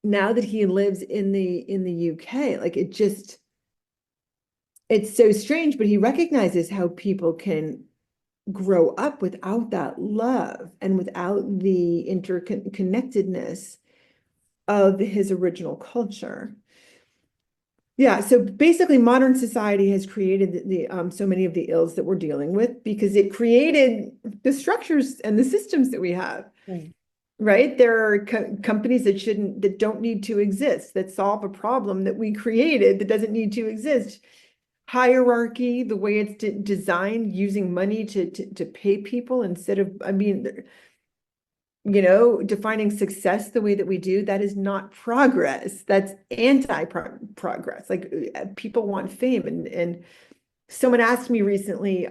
now that he lives in the UK, like it's so strange, but he recognizes how people can grow up without that love and without the interconnectedness of his original culture. Yeah, so basically modern society has created the so many of the ills that we're dealing with because it created the structures and the systems that we have. Mm. Right? There are companies that don't need to exist, that solve a problem that we created that doesn't need to exist. Hierarchy, the way it's designed, using money to pay people instead of, I mean, defining success the way that we do, that is not progress. That's anti-progress. Like people want fame. And someone asked me recently,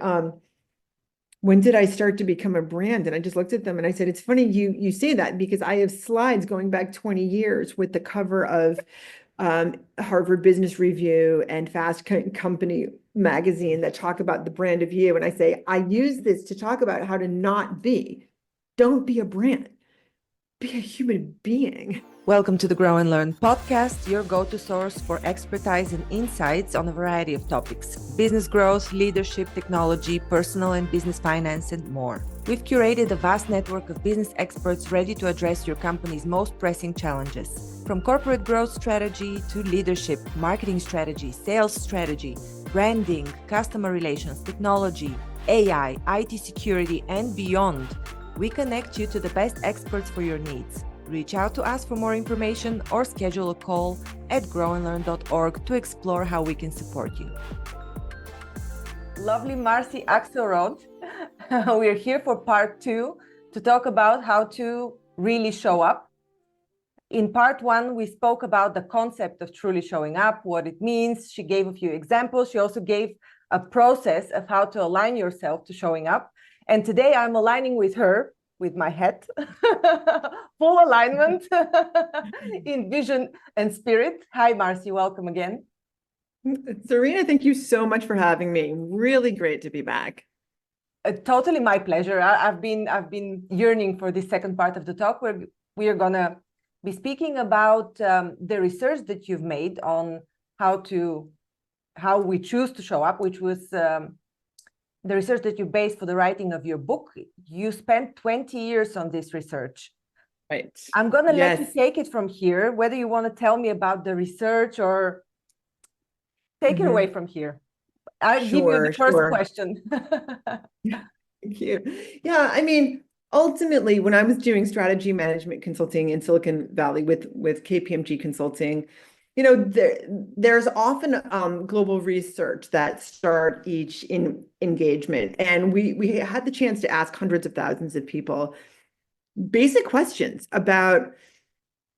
when did I start to become a brand? And I just looked at them and I said, it's funny you say that because I have slides going back 20 years with the cover of Harvard Business Review and Fast Company magazine that talk about the brand of you. And I say, I use this to talk about how to not be. Don't be a brand. Be a human being. Welcome to the Grow and Learn podcast, your go-to source for expertise and insights on a variety of topics: business growth, leadership, technology, personal and business finance, and more. We've curated a vast network of business experts ready to address your company's most pressing challenges. From corporate growth strategy to leadership, marketing strategy, sales strategy, branding, customer relations, technology, AI, IT security, and beyond, we connect you to the best experts for your needs. Reach out to us for more information or schedule a call at GrowNLearn.org to explore how we can support you. Lovely Marcy Axelrod. We're here for part 2 to talk about how to really show up. In part 1, we spoke about the concept of truly showing up, what it means. She gave a few examples. She also gave a process of how to align yourself to showing up. And today I'm aligning with her, with my head, full alignment in vision and spirit. Hi, Marcy, welcome again. Serena, thank you so much for having me. Really great to be back. Totally my pleasure. I've been yearning for this second part of the talk where we are gonna be speaking about the research that you've made on how we choose to show up, which was the research that you based for the writing of your book. You spent 20 years on this research. Right. I'm going to let you take it from here, whether you want to tell me about the research or take it away from here. I'll give you the first question. Thank you. Yeah, I mean, ultimately, when I was doing strategy management consulting in Silicon Valley with KPMG Consulting, there's often global research that start each engagement. And we had the chance to ask hundreds of thousands of people basic questions about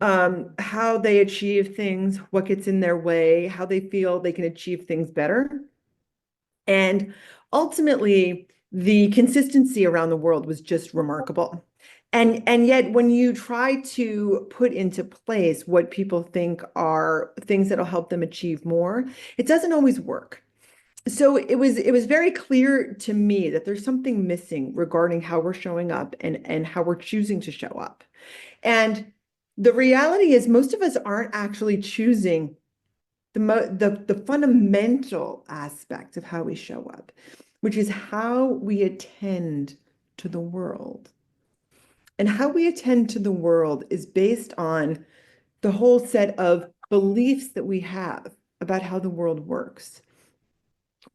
how they achieve things, what gets in their way, how they feel they can achieve things better. And ultimately, the consistency around the world was just remarkable. And yet, when you try to put into place what people think are things that'll help them achieve more, it doesn't always work. So it was very clear to me that there's something missing regarding how we're showing up and how we're choosing to show up. And the reality is most of us aren't actually choosing the fundamental aspect of how we show up, which is how we attend to the world. And how we attend to the world is based on the whole set of beliefs that we have about how the world works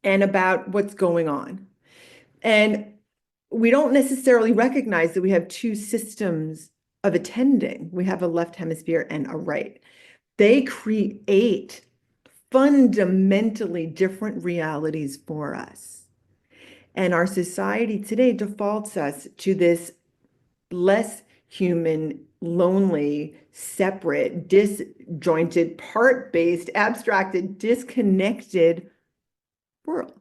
and about what's going on. And we don't necessarily recognize that we have two systems of attending. We have a left hemisphere and a right. They create fundamentally different realities for us. And our society today defaults us to this less human, lonely, separate, disjointed, part-based, abstracted, disconnected world.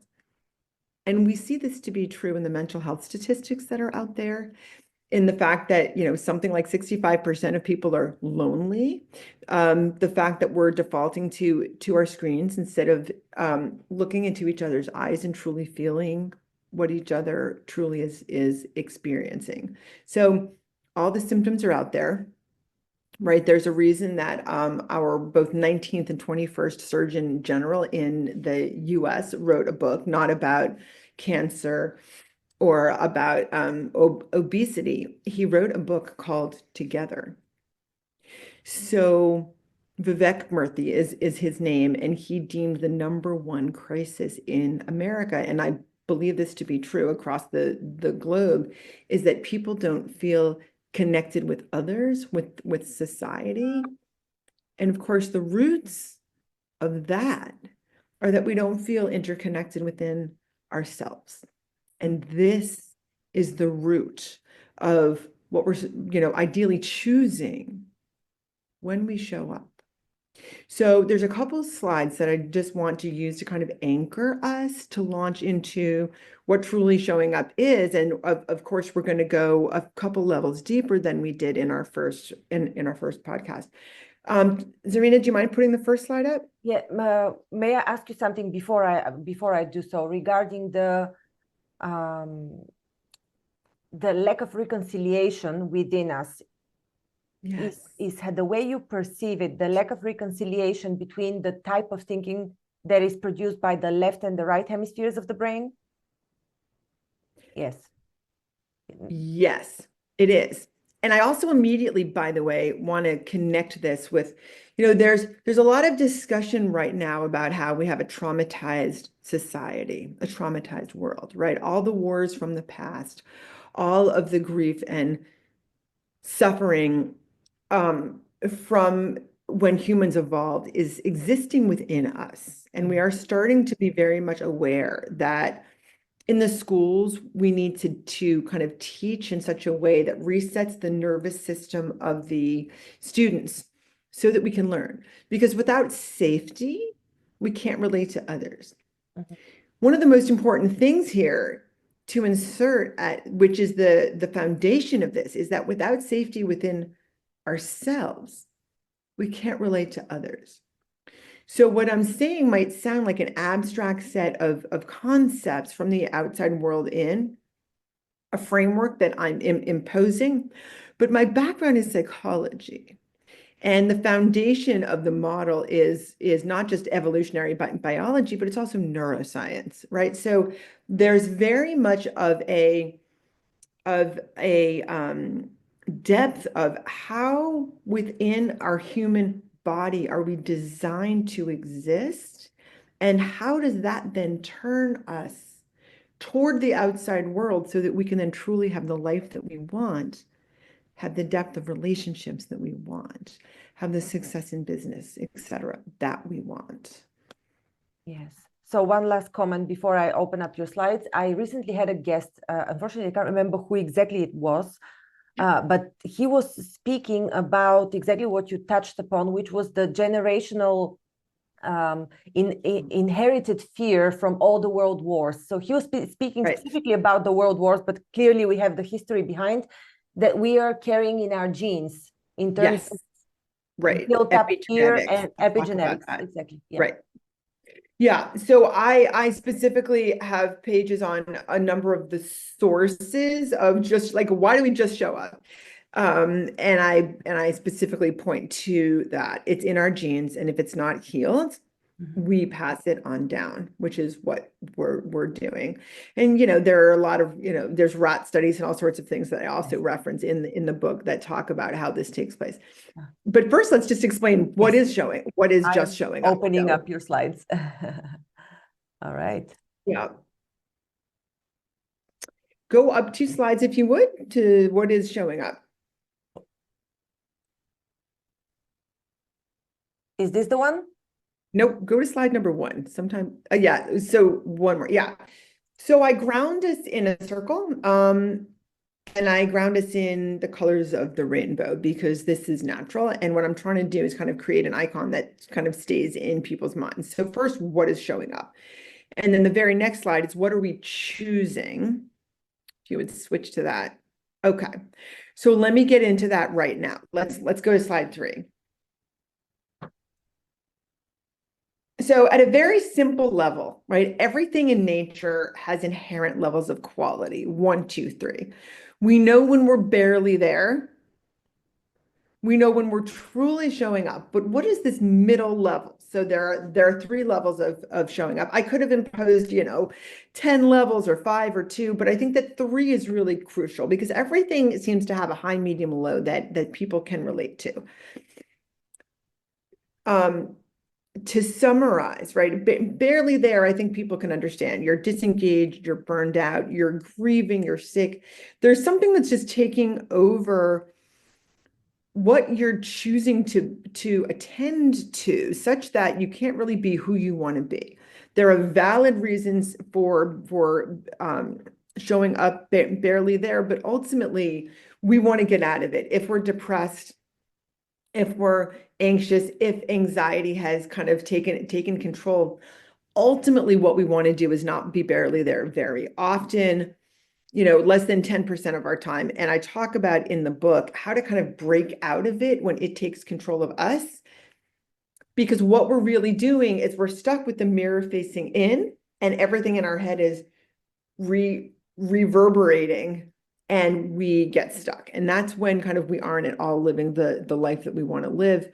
And we see this to be true in the mental health statistics that are out there, in the fact that, something like 65% of people are lonely, the fact that we're defaulting to our screens instead of looking into each other's eyes and truly feeling what each other truly is experiencing. So all the symptoms are out there. right? There's a reason that our both 19th and 21st Surgeon General in the US wrote a book, not about cancer or about obesity. He wrote a book called Together. So Vivek Murthy is his name, and he deemed the number one crisis in America, and I believe this to be true across the globe, is that people don't feel connected with others, with society. And of course, the roots of that are that we don't feel interconnected within ourselves. And this is the root of what we're, ideally choosing when we show up. So there's a couple of slides that I just want to use to kind of anchor us to launch into what truly showing up is. And of course, we're going to go a couple levels deeper than we did in our first in our first podcast. Zarina, do you mind putting the first slide up? Yeah, may I ask you something before I do so regarding the lack of reconciliation within us? Yes. Is the way you perceive it, the lack of reconciliation between the type of thinking that is produced by the left and the right hemispheres of the brain? Yes. Yes, it is. And I also immediately, by the way, want to connect this with, there's a lot of discussion right now about how we have a traumatized society, a traumatized world, right? All the wars from the past, all of the grief and suffering from when humans evolved is existing within us. And we are starting to be very much aware that in the schools, we need to kind of teach in such a way that resets the nervous system of the students so that we can learn. Because without safety, we can't relate to others. Mhm. One of the most important things here to insert which is the foundation of this, is that without safety within ourselves, we can't relate to others. So what I'm saying might sound like an abstract set of concepts from the outside world in a framework that I'm imposing, but my background is psychology. And the foundation of the model is not just evolutionary biology, but it's also neuroscience, right? So there's very much of a depth of how within our human body are we designed to exist, and how does that then turn us toward the outside world so that we can then truly have the life that we want, have the depth of relationships that we want, have the success in business, etc., that we want. Yes. So one last comment before I open up your slides. I recently had a guest, unfortunately, I can't remember who exactly it was, but he was speaking about exactly what you touched upon, which was the generational inherited fear from all the world wars. So he was speaking Right. specifically about the world wars, but clearly we have the history behind that we are carrying in our genes in terms Yes. of Right. built up fear Epigenetics. and Let's talk about epigenetics. that. Exactly. Yeah. Right. Yeah, so I specifically have pages on a number of the sources of just like, why do we just show up? And I specifically point to that it's in our genes, and if it's not healed, we pass it on down, which is what we're doing. And there are a lot of there's rat studies and all sorts of things that I also reference in the book that talk about how this takes place. But first, let's just explain what is just showing up. Opening up your slides. All right. Yeah. Go up 2 slides if you would to what is showing up. Is this the one? Nope, go to slide number 1. Sometime, yeah, so one more, yeah. So I ground us in a circle, and I ground us in the colors of the rainbow because this is natural. And what I'm trying to do is kind of create an icon that kind of stays in people's minds. So first, what is showing up? And then the very next slide is what are we choosing? If you would switch to that. Okay, so let me get into that right now. Let's go to slide 3. So at a very simple level, right, everything in nature has inherent levels of quality, 1, 2, 3. We know when we're barely there. We know when we're truly showing up. But what is this middle level? So there are three levels of showing up. I could have imposed, 10 levels or 5 or 2, but I think that 3 is really crucial because everything seems to have a high, medium, low that people can relate to. To summarize, right? Barely there, I think people can understand. You're disengaged, you're burned out, you're grieving, you're sick. There's something that's just taking over what you're choosing to attend to, such that you can't really be who you want to be. There are valid reasons for showing up barely there, but ultimately we want to get out of it. If we're depressed, if we're anxious, if anxiety has kind of taken control, ultimately what we want to do is not be barely there very often, less than 10% of our time. And I talk about in the book how to kind of break out of it when it takes control of us. Because what we're really doing is we're stuck with the mirror facing in, and everything in our head is reverberating, and we get stuck. And that's when kind of we aren't at all living the life that we want to live.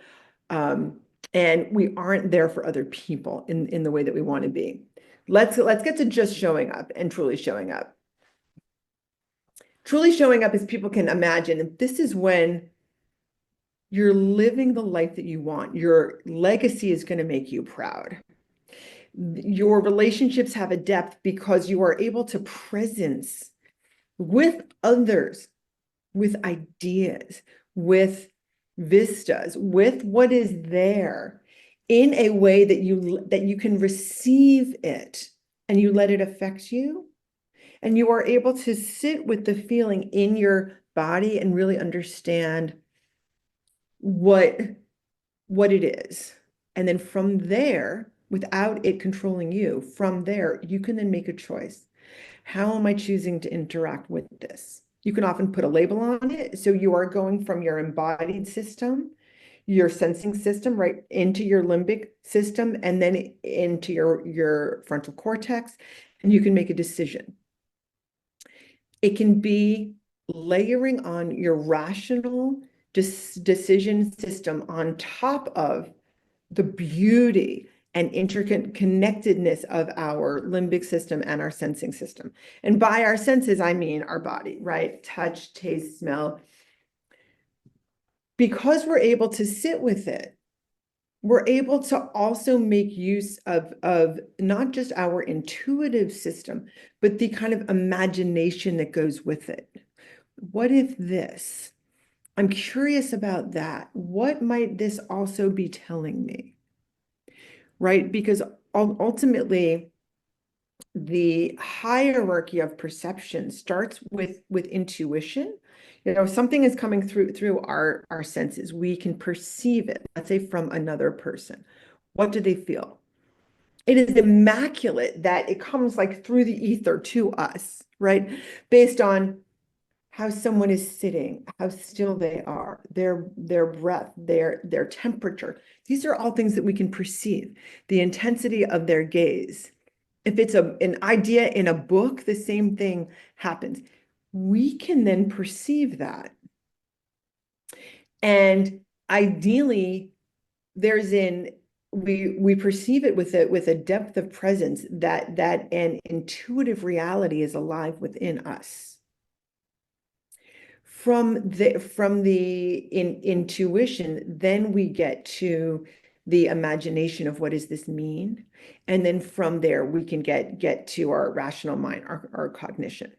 And we aren't there for other people in the way that we want to be. Let's get to just showing up and truly showing up. Truly showing up, as people can imagine, this is when you're living the life that you want. Your legacy is going to make you proud. Your relationships have a depth because you are able to presence with others, with ideas, with vistas, with what is there in a way that you can receive it and you let it affect you. And you are able to sit with the feeling in your body and really understand what it is. And then from there, without it controlling you, from there, you can then make a choice. How am I choosing to interact with this? You can often put a label on it. So you are going from your embodied system, your sensing system, right, into your limbic system, and then into your frontal cortex, and you can make a decision. It can be layering on your rational decision system on top of the beauty and interconnectedness of our limbic system and our sensing system. And by our senses, I mean our body, right? Touch, taste, smell. Because we're able to sit with it, we're able to also make use of not just our intuitive system, but the kind of imagination that goes with it. What if this? I'm curious about that. What might this also be telling me? Right? Because ultimately, the hierarchy of perception starts with intuition. Something is coming through our senses. We can perceive it, let's say from another person. What do they feel? It is immaculate that it comes like through the ether to us, right? Based on how someone is sitting, how still they are, their breath, their temperature. These are all things that we can perceive. The intensity of their gaze. If it's an idea in a book, the same thing happens. We can then perceive that. And ideally, we perceive it with a depth of presence that an intuitive reality is alive within us. From the intuition, then we get to the imagination of what does this mean? And then from there, we can get to our rational mind, our cognition.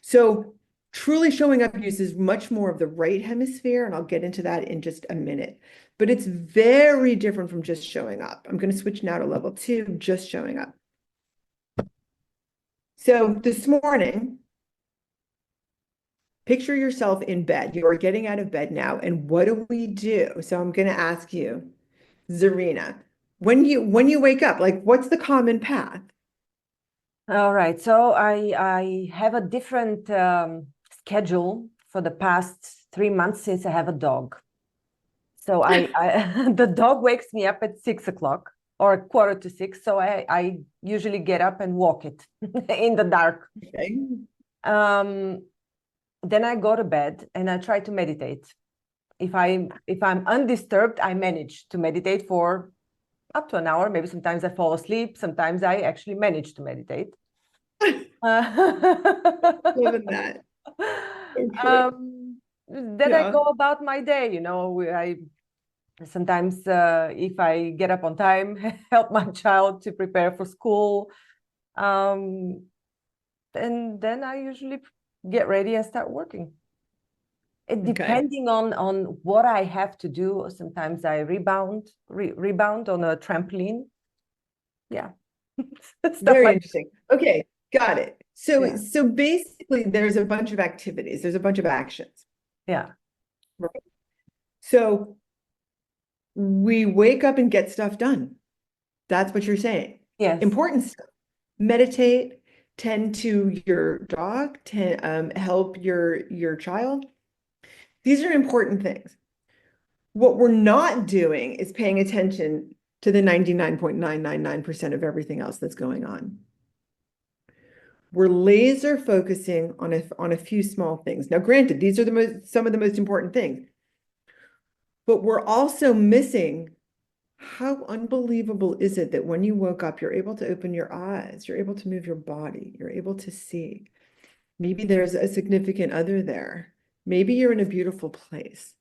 So truly showing up uses much more of the right hemisphere, and I'll get into that in just a minute. But it's very different from just showing up. I'm going to switch now to level 2, just showing up. So this morning, picture yourself in bed. You are getting out of bed now, and what do we do? So I'm going to ask you, Zarina, when you wake up, like what's the common path? All right. So I have a different schedule for the past 3 months since I have a dog. So I the dog wakes me up at 6 o'clock or 5:45. So I usually get up and walk it in the dark. Okay. Then I go to bed and I try to meditate. if I'm undisturbed, I manage to meditate for up to an hour. Maybe sometimes I fall asleep. Sometimes I actually manage to meditate. Loving that. So true. Then I Yeah. go about my day. I sometimes, if I get up on time, help my child to prepare for school. And then I usually get ready and start working. Okay. Depending on what I have to do, sometimes I rebound on a trampoline. Yeah. Stuff Very like interesting. Okay, got it. So yeah, so basically there's a bunch of activities, there's a bunch of actions, yeah, right? So we wake up and get stuff done. That's what you're saying. yes. Important stuff. Meditate, tend to your dog, help your child. These are important things. What we're not doing is paying attention to the 99.999% of everything else that's going on. We're laser focusing on a few small things. Now, granted, these are some of the most important things, but we're also missing how unbelievable is it that when you woke up, you're able to open your eyes, you're able to move your body, you're able to see. Maybe there's a significant other there. Maybe you're in a beautiful place.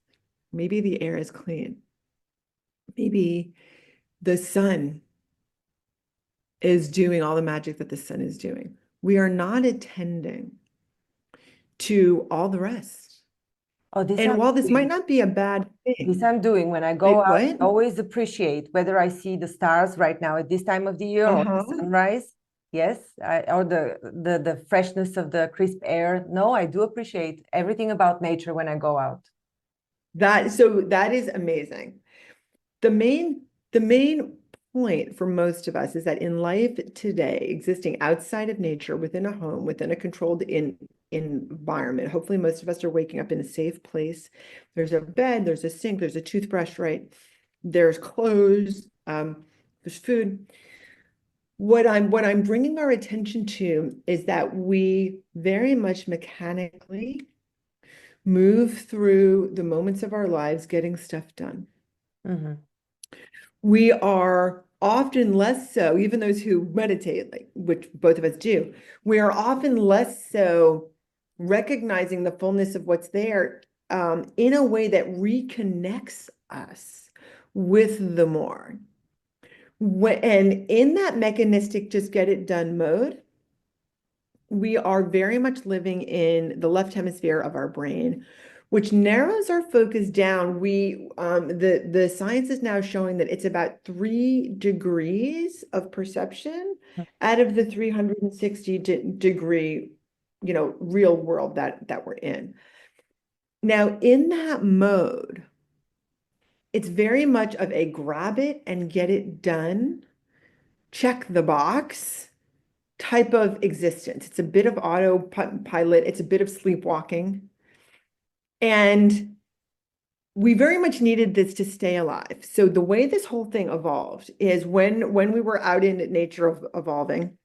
Maybe the air is clean. Maybe the sun is doing all the magic that the sun is doing. We are not attending to all the rest. Oh, this And I'm while this might doing. not be a bad This thing, I'm doing when I go wait, out. what? I always appreciate whether I see the stars right now at this time of the year or the Uh-huh. sunrise. Yes, or the freshness of the crisp air. No, I do appreciate everything about nature when I go out. So that is amazing. The main point for most of us is that in life today, existing outside of nature, within a home, within a controlled environment, hopefully most of us are waking up in a safe place. There's a bed, there's a sink, there's a toothbrush, right? There's clothes, there's food. What I'm bringing our attention to is that we very much mechanically move through the moments of our lives getting stuff done. Mhm. We are often less so, even those who meditate, like which both of us do, we are often less so recognizing the fullness of what's there in a way that reconnects us with the more. And in that mechanistic just get it done mode, we are very much living in the left hemisphere of our brain, which narrows our focus down. The science is now showing that it's about 3 degrees of perception out of the 360 degree, real world that we're in. Now, in that mode, it's very much of a grab it and get it done, check the box type of existence. It's a bit of autopilot, it's a bit of sleepwalking. And we very much needed this to stay alive. So the way this whole thing evolved is when we were out in nature of evolving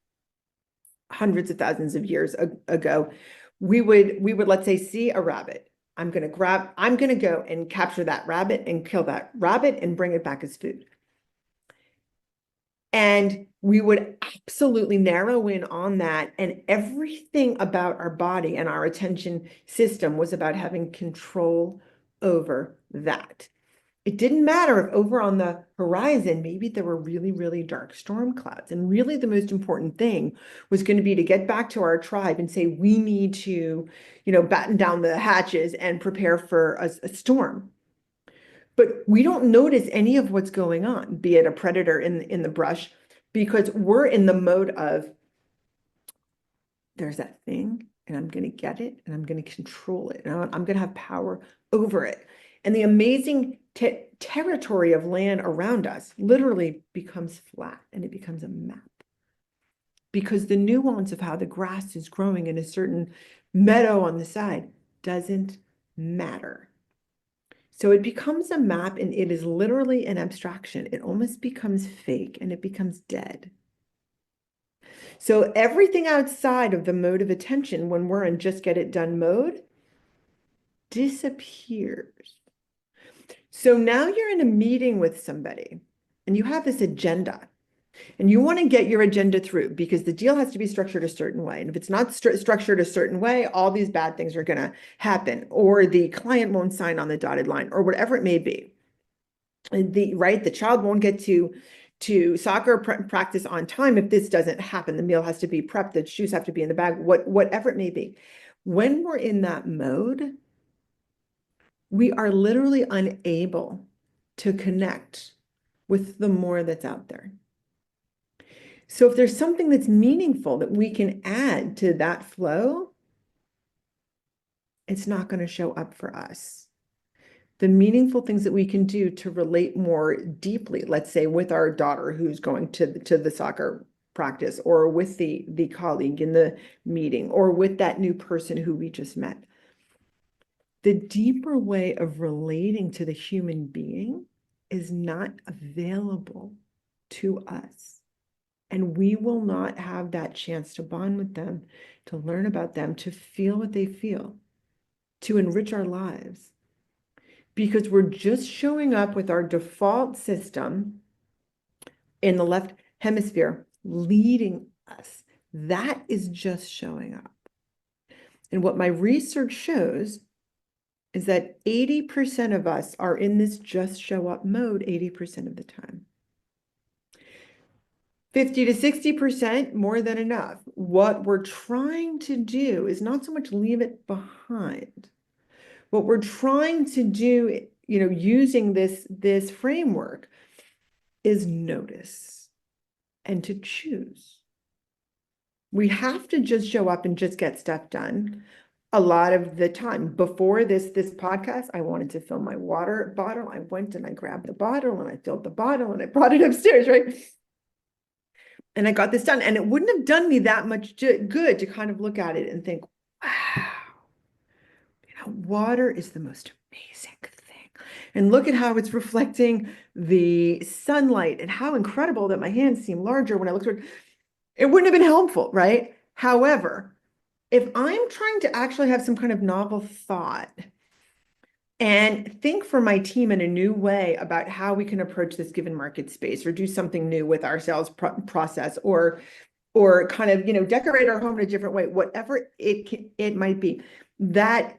hundreds of thousands of years ago, we would let's say see a rabbit. I'm going to go and capture that rabbit and kill that rabbit and bring it back as food. And we would absolutely narrow in on that. And everything about our body and our attention system was about having control over that. It didn't matter if over on the horizon, maybe there were really, really dark storm clouds. And really, the most important thing was going to be to get back to our tribe and say, we need to, batten down the hatches and prepare for a storm. But we don't notice any of what's going on, be it a predator in the brush, because we're in the mode of there's that thing, and I'm going to get it, and I'm going to control it, and I'm going to have power over it. And the amazing territory of land around us literally becomes flat, and it becomes a map. Because the nuance of how the grass is growing in a certain meadow on the side doesn't matter. So it becomes a map and it is literally an abstraction. It almost becomes fake and it becomes dead. So everything outside of the mode of attention when we're in just get it done mode disappears. So now you're in a meeting with somebody and you have this agenda and you want to get your agenda through because the deal has to be structured a certain way. And if it's not structured a certain way, all these bad things are going to happen, or the client won't sign on the dotted line, or whatever it may be. The child won't get to soccer practice on time if this doesn't happen. The meal has to be prepped, the shoes have to be in the bag, whatever it may be. When we're in that mode, we are literally unable to connect with the more that's out there. So if there's something that's meaningful that we can add to that flow, it's not going to show up for us. The meaningful things that we can do to relate more deeply, let's say with our daughter who's going to the soccer practice, or with the colleague in the meeting, or with that new person who we just met. The deeper way of relating to the human being is not available to us. And we will not have that chance to bond with them, to learn about them, to feel what they feel, to enrich our lives. Because we're just showing up with our default system in the left hemisphere, leading us. That is just showing up. And what my research shows is that 80% of us are in this just show up mode 80% of the time. 50 to 60%, more than enough. What we're trying to do is not so much leave it behind. What we're trying to do, using this framework, is notice and to choose. We have to just show up and just get stuff done a lot of the time. Before this podcast, I wanted to fill my water bottle. I went and I grabbed the bottle and I filled the bottle and I brought it upstairs, right? And I got this done. And it wouldn't have done me that much good to kind of look at it and think, wow, water is the most amazing thing. And look at how it's reflecting the sunlight and how incredible that my hands seem larger when I look toward. It wouldn't have been helpful, right? However, if I'm trying to actually have some kind of novel thought and think for my team in a new way about how we can approach this given market space, or do something new with our sales process, or kind of, decorate our home in a different way, whatever it might be, that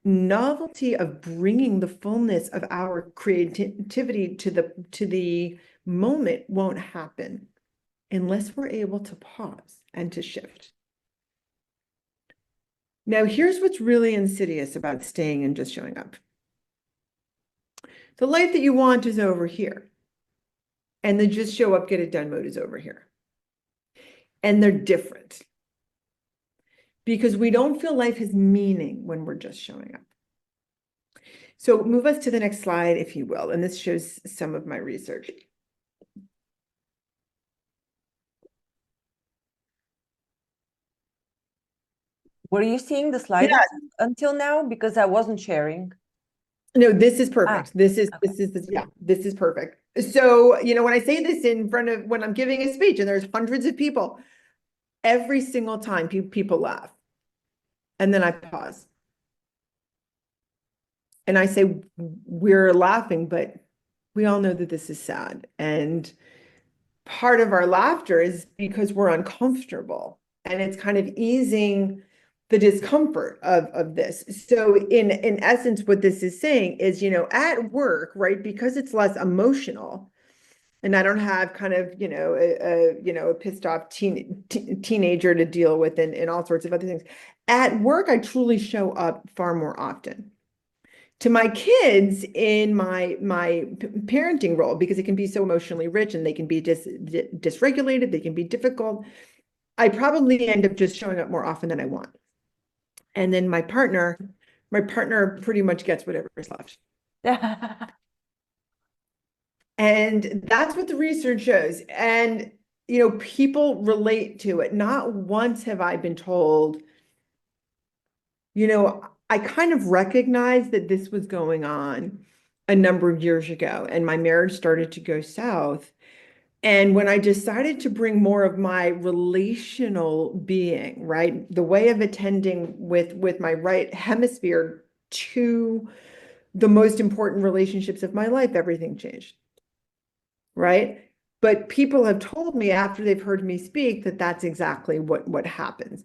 novelty of bringing the fullness of our creativity to the moment won't happen unless we're able to pause and to shift. Now, here's what's really insidious about staying and just showing up. The life that you want is over here, and the just show up, get it done mode is over here. And they're different because we don't feel life has meaning when we're just showing up. So move us to the next slide, if you will. And this shows some of my research. Were you seeing the slide until now? Because I wasn't sharing. No, this is perfect. This is perfect. So, when I say this in front of, when I'm giving a speech and there's hundreds of people, every single time people laugh. And then I pause. And I say, we're laughing, but we all know that this is sad. And part of our laughter is because we're uncomfortable. And it's kind of easing the discomfort of this. So in essence, what this is saying is, at work, right, because it's less emotional, and I don't have kind of, a pissed off teenager to deal with, and all sorts of other things. At work, I truly show up far more often. To my kids in my parenting role, because it can be so emotionally rich and they can be dysregulated, they can be difficult, I probably end up just showing up more often than I want. And then my partner pretty much gets whatever is left. And that's what the research shows. And, people relate to it. Not once have I been told, I kind of recognized that this was going on a number of years ago, and my marriage started to go south. And when I decided to bring more of my relational being, right, the way of attending with my right hemisphere to the most important relationships of my life, everything changed, right? But people have told me after they've heard me speak that that's exactly what happens.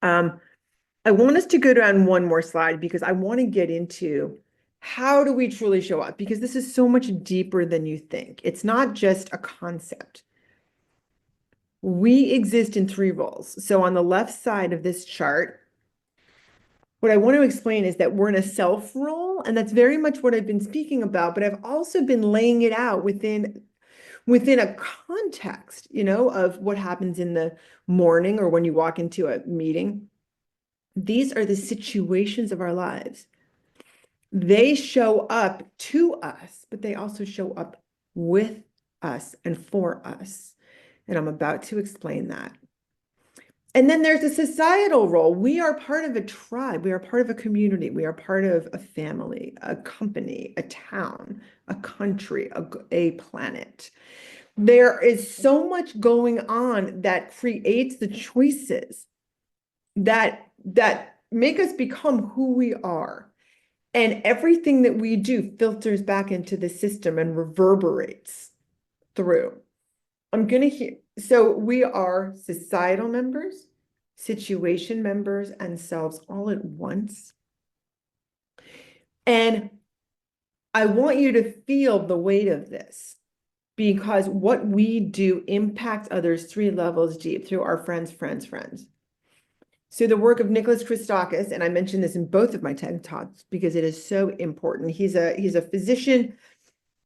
I want us to go down one more slide because I want to get into how do we truly show up? Because this is so much deeper than you think. It's not just a concept. We exist in three roles. So on the left side of this chart, what I want to explain is that we're in a self role, and that's very much what I've been speaking about, but I've also been laying it out within a context, of what happens in the morning or when you walk into a meeting. These are the situations of our lives. They show up to us, but they also show up with us and for us. And I'm about to explain that. And then there's a societal role. We are part of a tribe. We are part of a community. We are part of a family, a company, a town, a country, a planet. There is so much going on that creates the choices that make us become who we are. And everything that we do filters back into the system and reverberates through. So we are societal members, situation members, and selves all at once. And I want you to feel the weight of this because what we do impacts others 3 levels deep through our friends. So the work of Nicholas Christakis, and I mentioned this in both of my TED Talks because it is so important. He's a physician.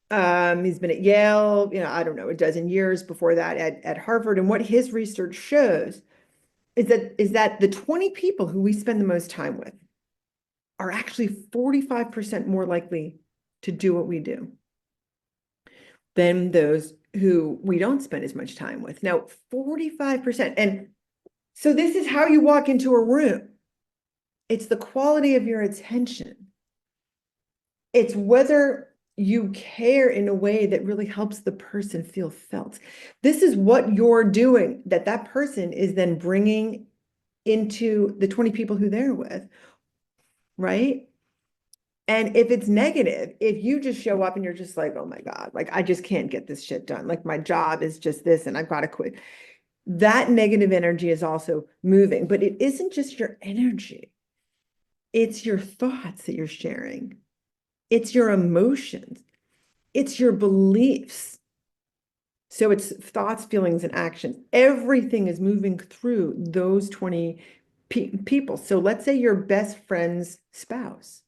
He's been at Yale, I don't know, a dozen years before that at Harvard. And what his research shows is that the 20 people who we spend the most time with are actually 45% more likely to do what we do than those who we don't spend as much time with. Now, 45%. And so this is how you walk into a room. It's the quality of your attention. It's whether you care in a way that really helps the person feel felt. This is what you're doing that person is then bringing into the 20 people who they're with, right? And if it's negative, if you just show up and you're just like, oh my God, like I just can't get this shit done. Like my job is just this and I've got to quit. That negative energy is also moving, but it isn't just your energy. It's your thoughts that you're sharing. It's your emotions. It's your beliefs. So it's thoughts, feelings, and actions. Everything is moving through those 20 people. So let's say your best friend's spouse.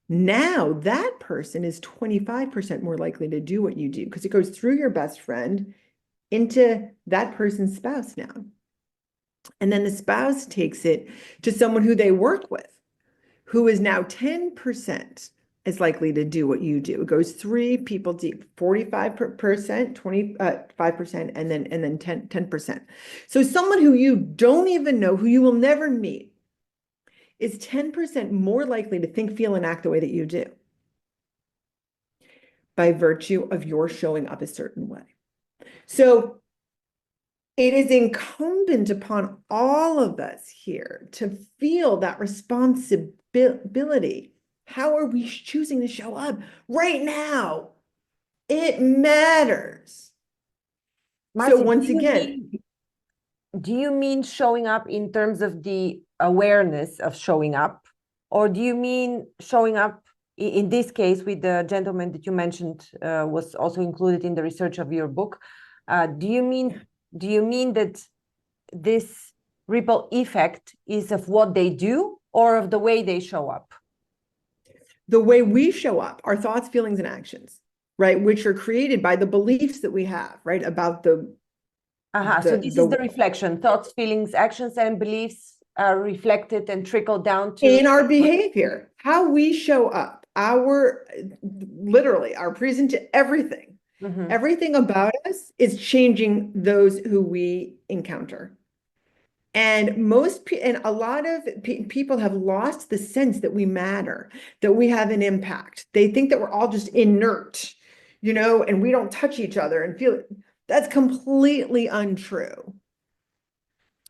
Now that person is 25% more likely to do what you do because it goes through your best friend into that person's spouse now. And then the spouse takes it to someone who they work with, who is now 10% is likely to do what you do. It goes 3 people deep, 45%, 25%, and then 10%. So someone who you don't even know, who you will never meet, is 10% more likely to think, feel, and act the way that you do by virtue of your showing up a certain way. So it is incumbent upon all of us here to feel that responsibility. How are we choosing to show up right now? It matters. Marcy, So once again, do you mean showing up in terms of the awareness of showing up? Or do you mean showing up in this case with the gentleman that you mentioned was also included in the research of your book? Do you mean that this ripple effect is of what they do or of the way they show up? the way we show up, our thoughts, feelings, and actions, right, which are created by the beliefs that we have, right, about So this is the reflection. Thoughts, feelings, actions, and beliefs are reflected and trickle down to in our behavior, how we show up, literally our present to everything. Mm-hmm. Everything about us is changing those who we encounter. And a lot of people have lost the sense that we matter, that we have an impact. They think that we're all just inert, and we don't touch each other and feel it. That's completely untrue.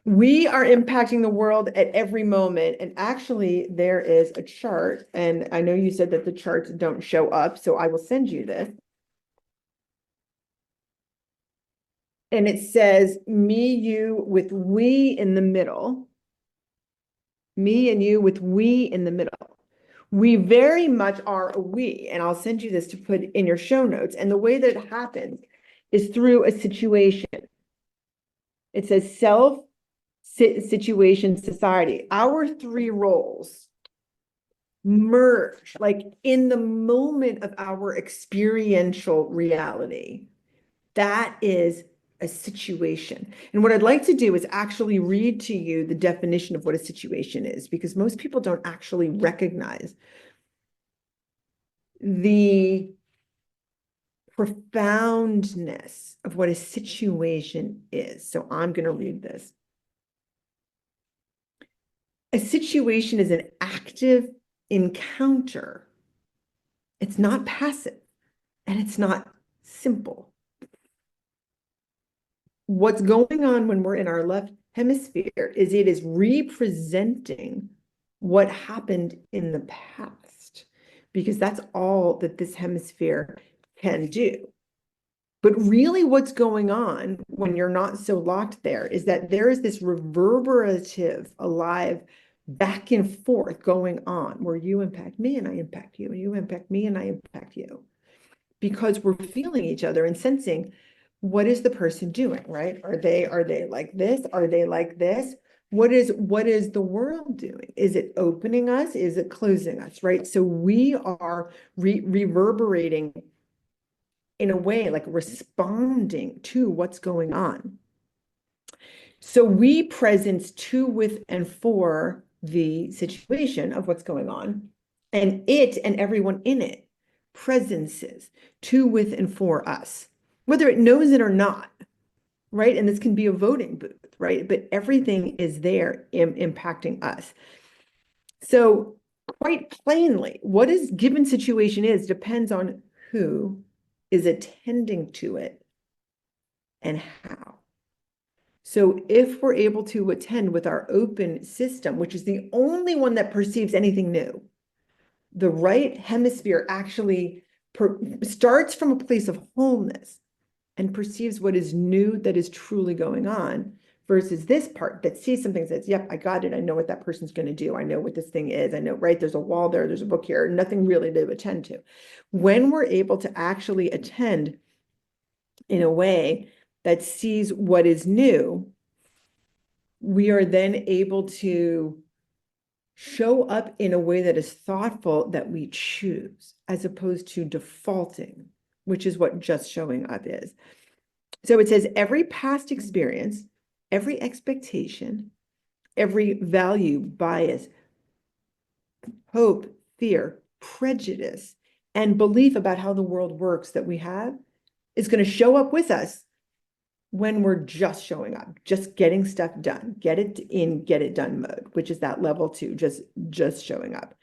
We are impacting the world at every moment. And actually, there is a chart, and I know you said that the charts don't show up, so I will send you this. And it says me, you with we in the middle. Me and you with we in the middle. We very much are a we, and I'll send you this to put in your show notes. And the way that it happens is through a situation. It says self, situation, society. Our three roles merge like in the moment of our experiential reality. That is a situation. And what I'd like to do is actually read to you the definition of what a situation is, because most people don't actually recognize the profoundness of what a situation is. So I'm going to read this. A situation is an active encounter. It's not passive and it's not simple. What's going on when we're in our left hemisphere is it is representing what happened in the past, because that's all that this hemisphere can do. But really what's going on when you're not so locked there is that there is this reverberative, alive, back and forth going on where you impact me and I impact you, and you impact me and I impact you, because we're feeling each other and sensing what is the person doing, right? Are they like this? Are they like this? What is the world doing? Is it opening us? Is it closing us, right? So we are reverberating in a way, like responding to what's going on. So we presence to, with, and for the situation of what's going on, and it and everyone in it presences to, with, and for us, whether it knows it or not, right? And this can be a voting booth, right? But everything is there impacting us. So quite plainly, what a given situation is depends on who is attending to it and how. So if we're able to attend with our open system, which is the only one that perceives anything new, the right hemisphere actually starts from a place of wholeness and perceives what is new that is truly going on, versus this part that sees something and says, yep, I got it. I know what that person's going to do. I know what this thing is. I know, right? There's a wall there. There's a book here. Nothing really to attend to. When we're able to actually attend in a way that sees what is new, we are then able to show up in a way that is thoughtful, that we choose, as opposed to defaulting, which is what just showing up is. So it says every past experience, every expectation, every value, bias, hope, fear, prejudice, and belief about how the world works that we have is going to show up with us when we're just showing up, just getting stuff done, get it in, get it done mode, which is that level 2, just showing up.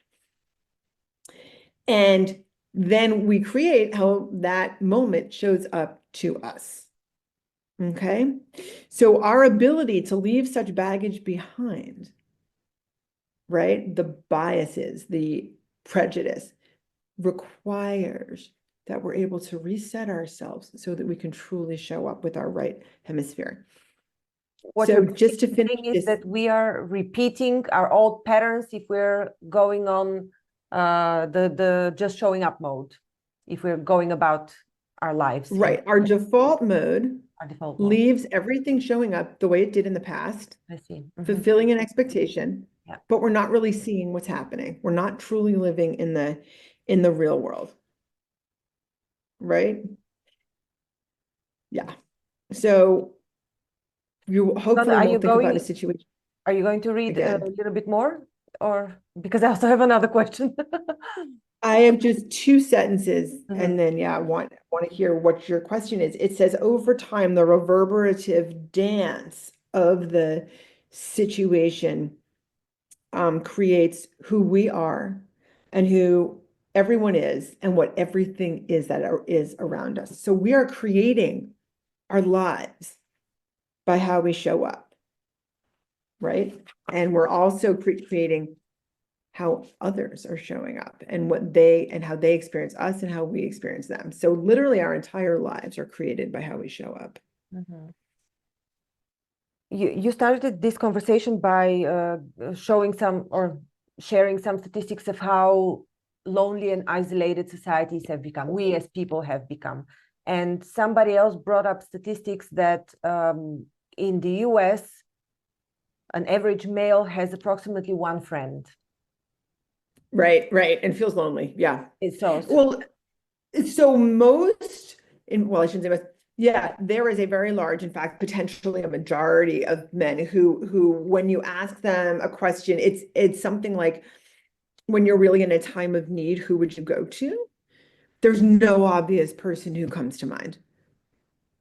And then we create how that moment shows up to us. Okay. So our ability to leave such baggage behind, right? The biases, the prejudice, requires that we're able to reset ourselves so that we can truly show up with our right hemisphere. What So you're just to finish saying is this, that we are repeating our old patterns if we're going on the just showing up mode, if we're going about our lives. right, our default mode Our default mode. leaves everything showing up the way it did in the past, I see. fulfilling an expectation, Yeah. but we're not really seeing what's happening. We're not truly living in the real world. Right? Yeah. So you hopefully won't think about a situation Are you going to read a again. little bit more? Or because I also have another question. I have just 2 sentences, and then I want to hear what your question is. It says, over time, the reverberative dance of the situation creates who we are and who everyone is and what everything is that is around us. So we are creating our lives by how we show up. right? And we're also creating how others are showing up and how they experience us and how we experience them. So literally our entire lives are created by how we show up. Mhm. You started this conversation by showing some or sharing some statistics of how lonely and isolated societies have become, we as people have become. And somebody else brought up statistics that in the US, an average male has approximately one friend. Right, right. And feels lonely. Yeah. So, Well, so I shouldn't say most, yeah, there is a very large, in fact, potentially a majority of men who, when you ask them a question, it's something like, when you're really in a time of need, who would you go to? There's no obvious person who comes to mind.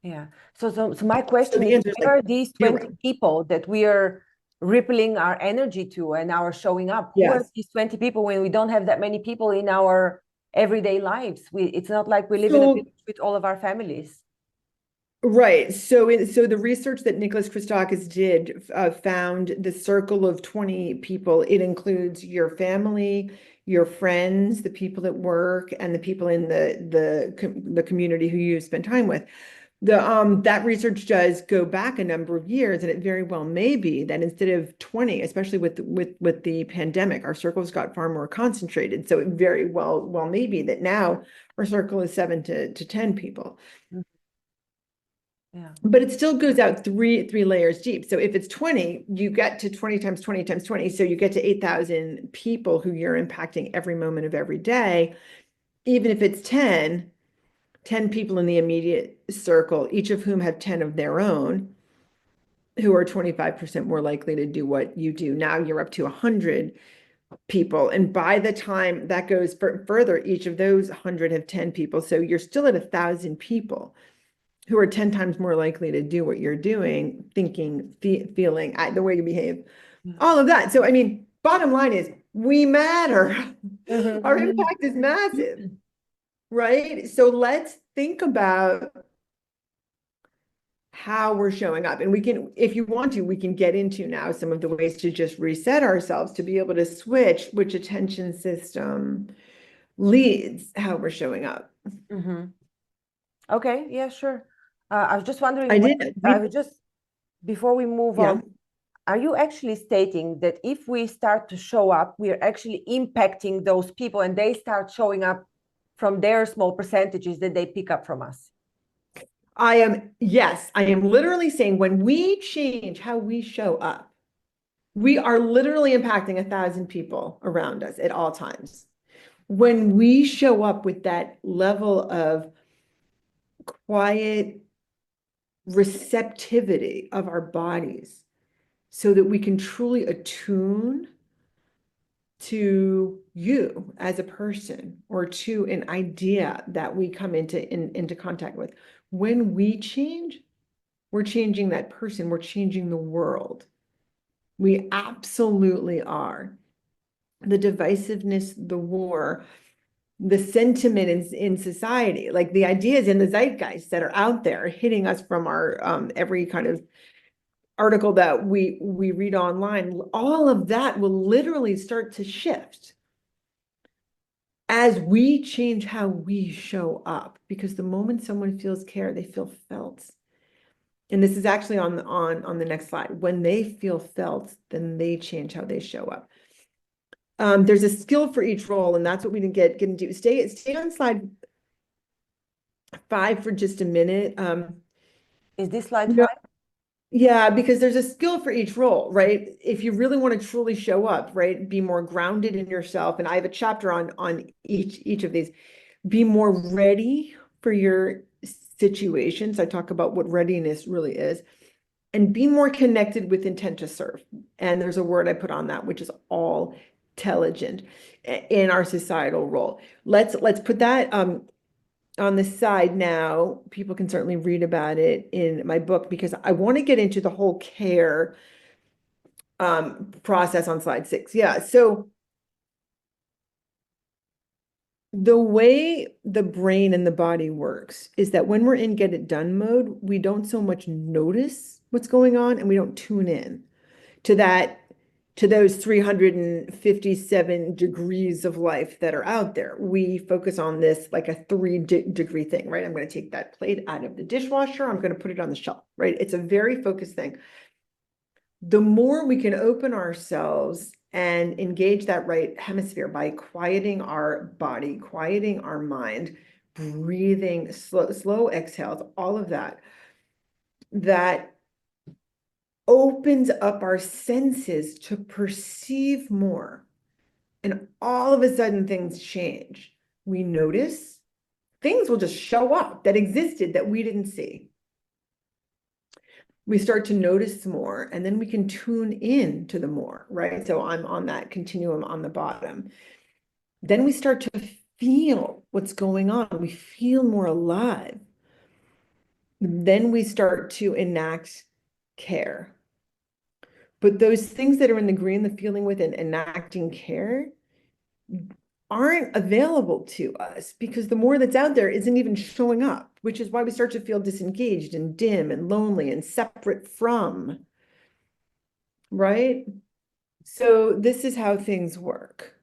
yeah. So my So question the is, answer is where like are these 20 zero. people that we are rippling our energy to and our showing up? Who are Yes. these 20 people when we don't have that many people in our everyday lives? It's not like we live in a So village with all of our families. right. So the research that Nicholas Christakis did found the circle of 20 people. It includes your family, your friends, the people at work, and the people in the community who you spend time with. That research does go back a number of years, and it very well may be that instead of 20, especially with the pandemic, our circles got far more concentrated. So it very well may be that now our circle is 7 to 10 people. Mhm. Yeah. But it still goes out three layers deep. So if it's 20, you get to 20 times 20 times 20. So you get to 8,000 people who you're impacting every moment of every day. Even if it's 10 people in the immediate circle, each of whom have 10 of their own, who are 25% more likely to do what you do. Now you're up to 100 people. And by the time that goes further, each of those 100 have 10 people. So you're still at 1,000 people who are 10 times more likely to do what you're doing, thinking, feeling, the way you behave, Yeah. all of that. So, I mean, bottom line is we matter. Our Mhm. impact is massive, right? So let's think about how we're showing up. And we can, if you want to, we can get into now some of the ways to just reset ourselves to be able to switch which attention system leads how we're showing up. Mhm. Okay, yeah, sure. I was just I wondering, did, I was just, before we move yeah. on, are you actually stating that if we start to show up, we are actually impacting those people and they start showing up from their small percentages that they pick up from us? Yes, I am literally saying when we change how we show up, we are literally impacting 1,000 people around us at all times. When we show up with that level of quiet receptivity of our bodies so that we can truly attune to you as a person or to an idea that we come into contact with. When we change, we're changing that person, we're changing the world. We absolutely are. The divisiveness, the war, the sentiment in society, like the ideas in the zeitgeist that are out there hitting us from our every kind of article that we read online, all of that will literally start to shift as we change how we show up. Because the moment someone feels care, they feel felt. And this is actually on the next slide. When they feel felt, then they change how they show up. There's a skill for each role, and that's what we didn't get into. Stay on slide 5 for just a minute. Is this slide You know, 5? yeah, because there's a skill for each role, right? If you really want to truly show up, right, be more grounded in yourself. And I have a chapter on each of these. Be more ready for your situations. I talk about what readiness really is, and be more connected with intent to serve. And there's a word I put on that, which is all intelligent in our societal role. Let's put that on the side now. People can certainly read about it in my book because I want to get into the whole care process on slide 6. Yeah. So the way the brain and the body works is that when we're in get it done mode, we don't so much notice what's going on and we don't tune in. to that, to those 357 degrees of life that are out there. We focus on this like a 3-degree thing, right? I'm going to take that plate out of the dishwasher. I'm going to put it on the shelf, right? It's a very focused thing. The more we can open ourselves and engage that right hemisphere by quieting our body, quieting our mind, breathing, slow exhales, all of that, that opens up our senses to perceive more. And all of a sudden things change. We notice things will just show up that existed that we didn't see. We start to notice more, and then we can tune in to the more, right? So I'm on that continuum on the bottom. Then we start to feel what's going on. We feel more alive. Then we start to enact care. But those things that are in the green, the feeling with and enacting care, aren't available to us because the more that's out there isn't even showing up, which is why we start to feel disengaged and dim and lonely and separate from, right? So this is how things work.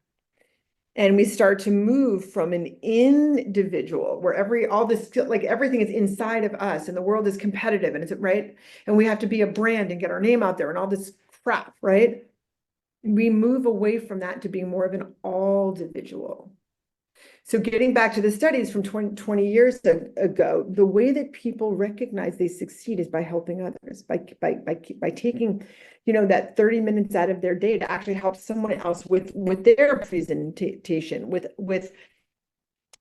And we start to move from an individual where all this, like everything is inside of us and the world is competitive and it's right. And we have to be a brand and get our name out there and all this crap, right? We move away from that to being more of an all individual. So getting back to the studies from 20 years ago, the way that people recognize they succeed is by helping others, by taking, that 30 minutes out of their day to actually help someone else with their presentation, with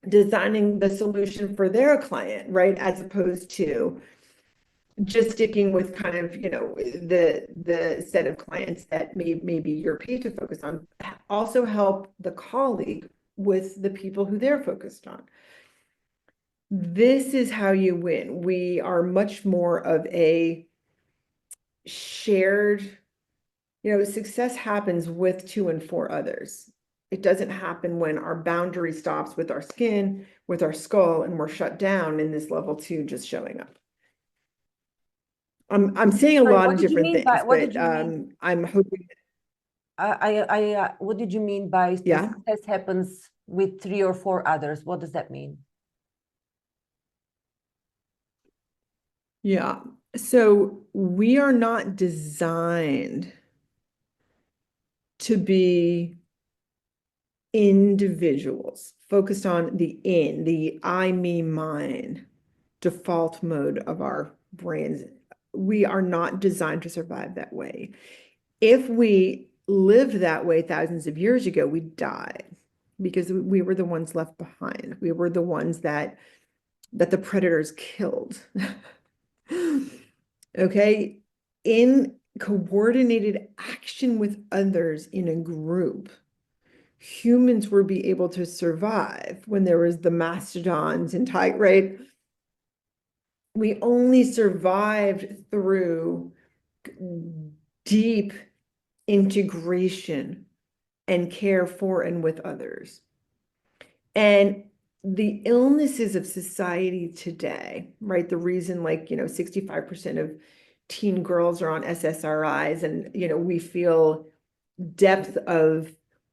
designing the solution for their client, right? As opposed to just sticking with kind of, the set of clients that maybe you're paid to focus on. Also help the colleague with the people who they're focused on. This is how you win. We are much more of a shared, success happens with to and for others. It doesn't happen when our boundary stops with our skin, with our skull, and we're shut down in this level 2 just showing up. I'm saying a Sorry, lot what of did you different mean things, by what but did you mean? I'm hoping, What did you mean by the yeah. success happens with 3 or 4 others? What does that mean? Yeah. So we are not designed to be individuals focused on the I, me, mine default mode of our brains. We are not designed to survive that way. If we lived that way thousands of years ago, we died because we were the ones left behind. We were the ones that the predators killed. Okay, in coordinated action with others in a group, humans were be able to survive when there was the mastodons and tiger, right? We only survived through deep integration and care for and with others. And the illnesses of society today, right? The reason 65% of teen girls are on SSRIs and, we feel depth of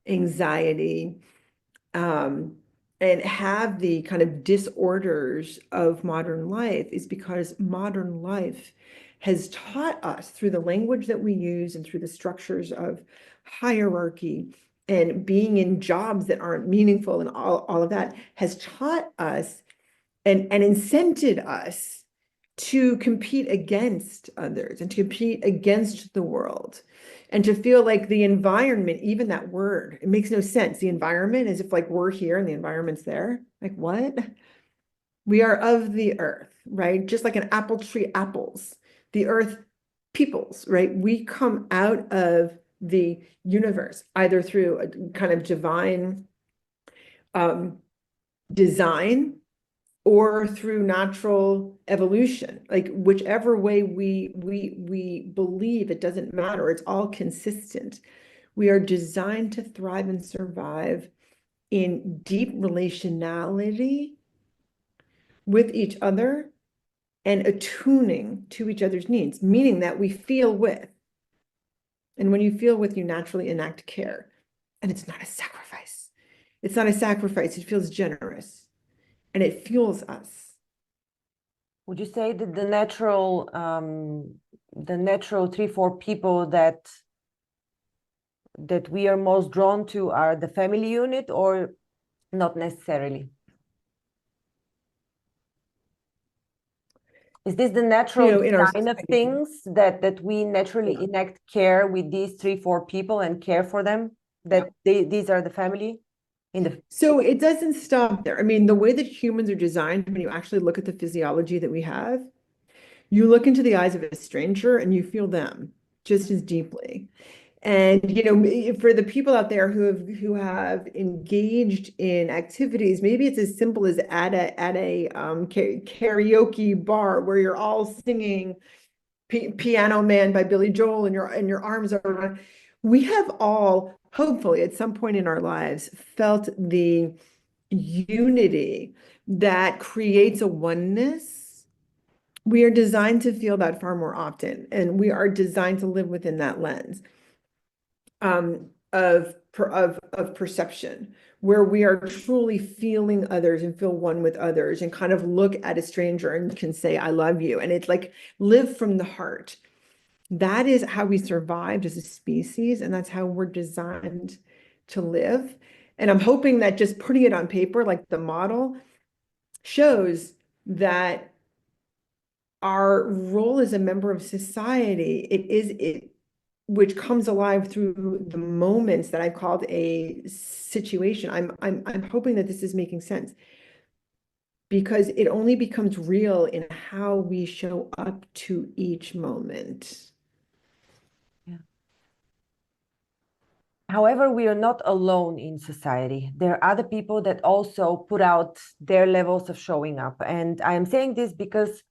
anxiety, and have the kind of disorders of modern life is because modern life has taught us through the language that we use and through the structures of hierarchy and being in jobs that aren't meaningful and all of that has taught us and incented us to compete against others and to compete against the world and to feel like the environment, even that word, it makes no sense. The environment as if like we're here and the environment's there. Like what? We are of the earth, right? Just like an apple tree apples, the earth peoples, right? We come out of the universe either through a kind of divine design or through natural evolution, like whichever way we believe, it doesn't matter. It's all consistent. We are designed to thrive and survive in deep relationality with each other and attuning to each other's needs, meaning that we feel with. And when you feel with, you naturally enact care. And it's not a sacrifice. It's not a sacrifice. It feels generous and it fuels us. Would you say that the natural three, four people that we are most drawn to are the family unit, or not necessarily? Is this the natural In our design of society. things that we naturally enact care with these three, four people and care for them? That these are the family in the. So it doesn't stop there. I mean, the way that humans are designed, when you actually look at the physiology that we have, you look into the eyes of a stranger and you feel them just as deeply. And for the people out there who have engaged in activities, maybe it's as simple as at a karaoke bar where you're all singing Piano Man by Billy Joel and your arms are around. We have all, hopefully, at some point in our lives, felt the unity that creates a oneness. We are designed to feel that far more often, and we are designed to live within that lens of perception, where we are truly feeling others and feel one with others and kind of look at a stranger and can say, I love you. And it's like live from the heart. That is how we survived as a species, and that's how we're designed to live. And I'm hoping that just putting it on paper, like the model, shows that our role as a member of society, which comes alive through the moments that I called a situation. I'm hoping that this is making sense, because it only becomes real in how we show up to each moment. However, we are not alone in society. There are other people that also put out their levels of showing up. And I am saying this because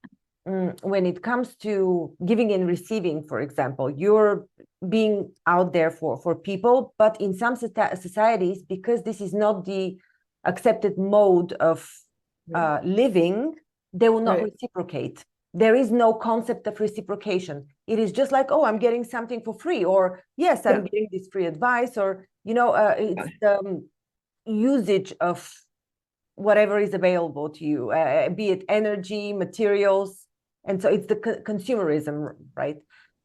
when it comes to giving and receiving, for example, you're being out there for people, but in some societies, because this is not the accepted mode of living, they will not reciprocate. There is no concept of reciprocation. It is just like, oh, I'm getting something for free, or yes, I'm getting this free advice, or it's the usage of whatever is available to you, be it energy, materials. And so it's the consumerism, right?